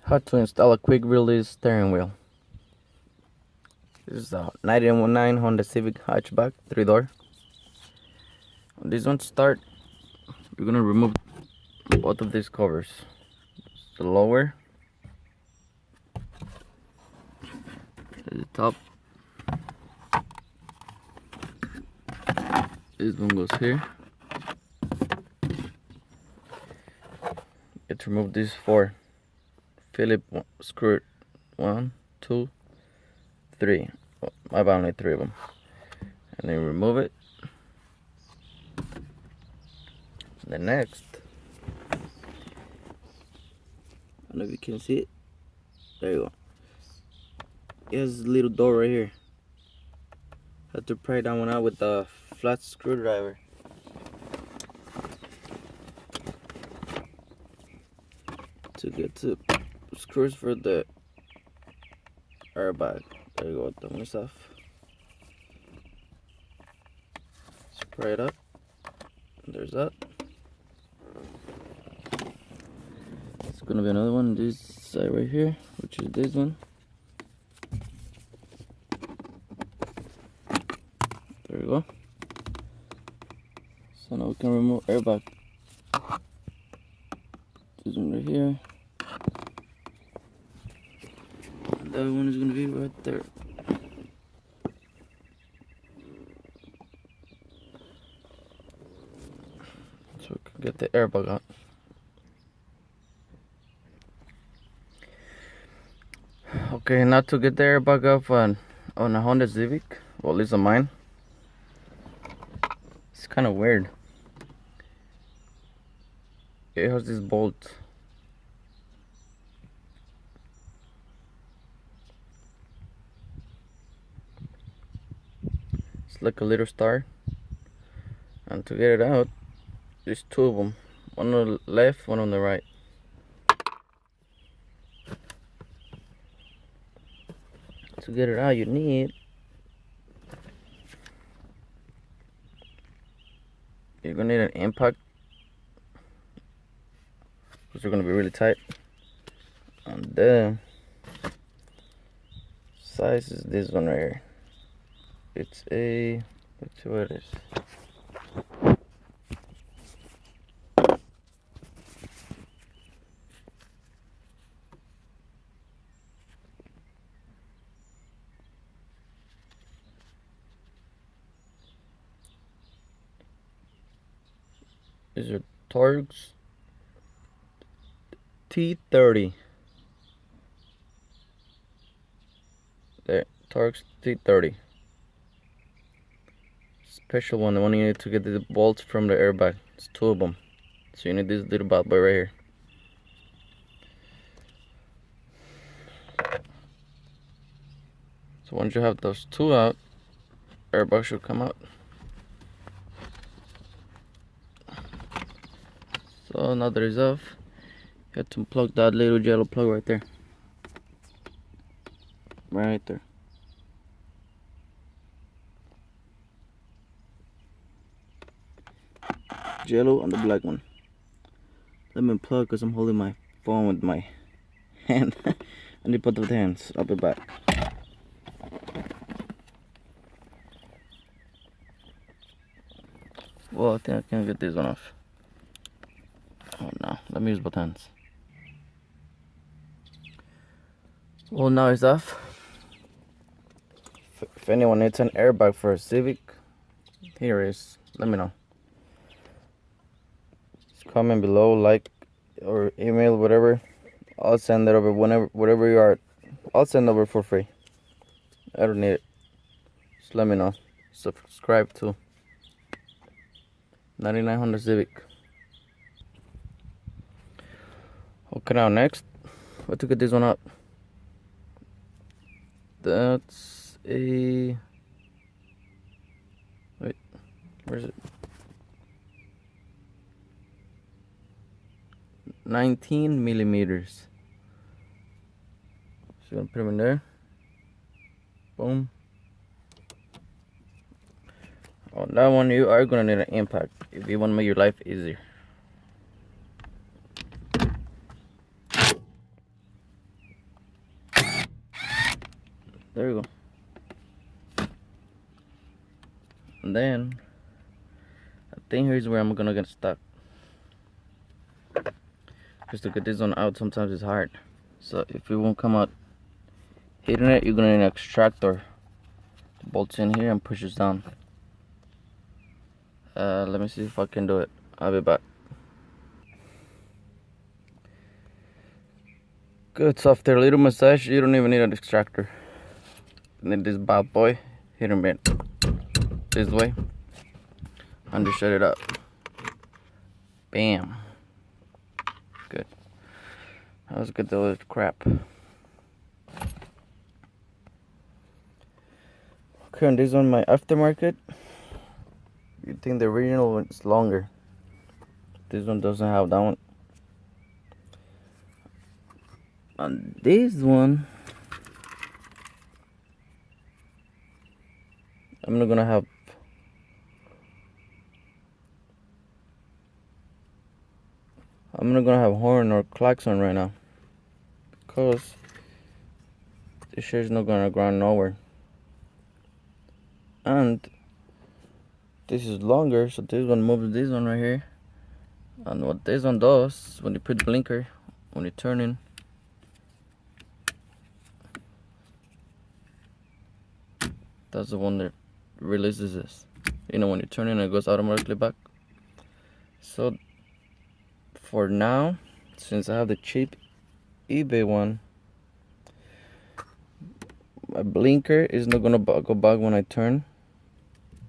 How to install a quick release steering wheel. This is a 1919 Honda Civic hatchback, 3-door. On this one to start, we're gonna remove both of these covers. The lower, the top. This one goes here. You have to remove these 4 Philip screw. 1, 2, 3. Oh, I have only 3 of them. And then remove it. The next, I don't know if you can see it. There you go. It has a little door right here. Have to pry that one out with a flat screwdriver. To get to screws for the airbag. There you go. That one is off. Spray it up. There's that. It's gonna be another one this side right here, which is this one. There you go. So now we can remove airbag. This one right here. And the other one is gonna be right there. So we can get the airbag out. Okay, now to get the airbag off on a Honda Civic, well, at least on mine, it's kind of weird. It has this bolt. It's like a little star. And to get it out, there's 2 of them. One on the left, one on the right. To get it out, you need you're gonna need an impact, because they're gonna be really tight. And the size is this one right here. It's a, let's see what it is. These are Torx T30. There, Torx T30. Special one, the one you need to get the bolts from the airbag. It's 2 of them. So you need this little bad boy right here. So once you have those 2 out, airbag should come out. So now that it's off, you have to plug that little yellow plug right there. Right there. Yellow on the black one. Let me unplug because I'm holding my phone with my hand. I need both of the hands. I'll be back. Well, I think I can get this one off. Oh no, let me use both hands. Well, now it's off. If anyone needs an airbag for a Civic, here it is. Let me know. Just comment below, like, or email, whatever. I'll send it over wherever you are. I'll send over for free. I don't need it. Just let me know. Subscribe to 99 Honda Civic. Okay, now next, what to get this one up? That's a, wait, where is it? 19 millimeters. So you're gonna put them in there. Boom. On that one, you are gonna need an impact if you want to make your life easier. There you go. And then I think here's where I'm gonna get stuck. Just to get this one out sometimes it's hard. So if it won't come out hitting it, you're gonna need an extractor. It bolts in here and pushes down. Let me see if I can do it. I'll be back. Good, so after a little massage, you don't even need an extractor. And then this bad boy, hit him in this way, and just shut it up. Bam. Good. That was good, though. Crap. Okay, and this one, my aftermarket. You think the original one is longer? This one doesn't have that one. And this one, I'm not gonna have horn or klaxon right now because this shit's not gonna ground nowhere. And this is longer, so this one moves this one right here. And what this one does, when you put the blinker, when you turn in, that's the one that releases this. You know, when you turn in, it goes automatically back. So for now, since I have the cheap eBay one, my blinker is not gonna go back when I turn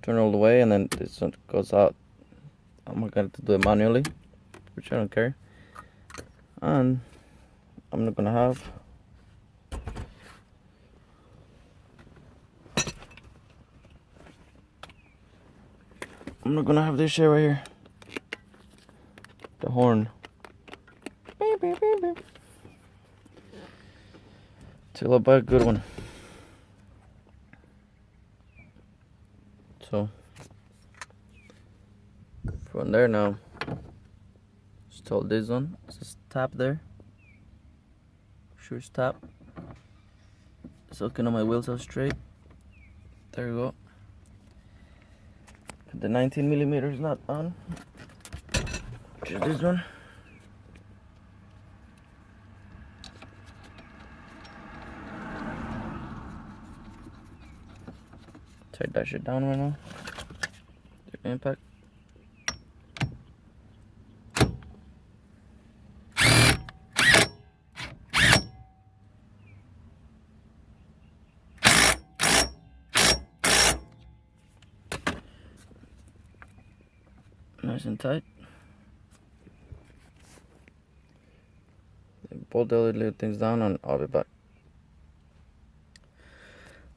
all the way, and then this one goes out. I'm gonna have to do it manually, which I don't care. And I'm not gonna have this shit right here. The horn. Beep, beep, beep, beep. Till I buy a good one. So from there now, just hold this one. Just tap there. Sure, tap. So can my wheels are straight. There you go. The 19mm is not on. Just this one. Tight that shit down right now. The impact. Nice and tight. Bolt the little things down and I'll be back.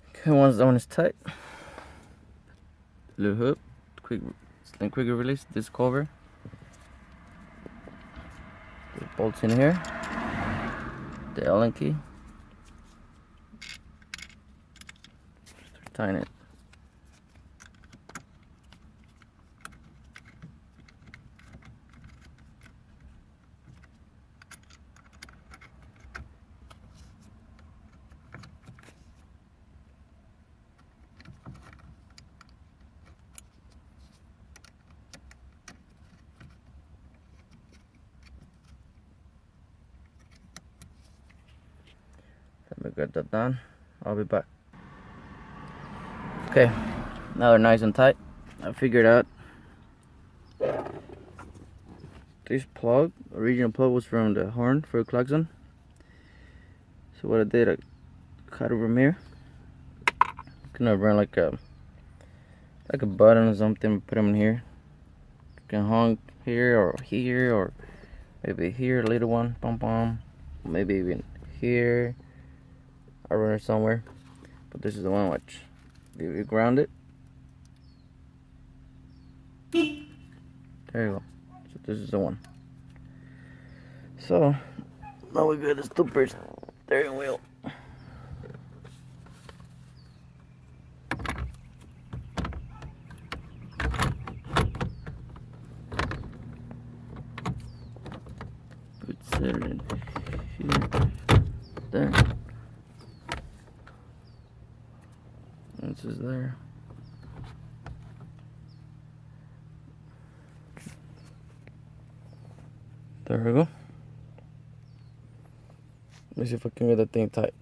Okay, once that one is tight, little hook, quick release this cover. It bolts in here. The Allen key. Tighten it. Let me get that done. I'll be back. Okay, now they're nice and tight. I figured out this plug, original plug, was from the horn for a klaxon. So what I did, I cut it from here. Gonna run like a button or something. Put them in here. You can honk here or maybe here, a little one, pom pom. Maybe even here. I run it somewhere. But this is the one. Watch. You ground it. There you go. So this is the one. So now we got the stupid steering wheel. Put it in here, there. This is there. There we go. Let me see if I can get that thing tight.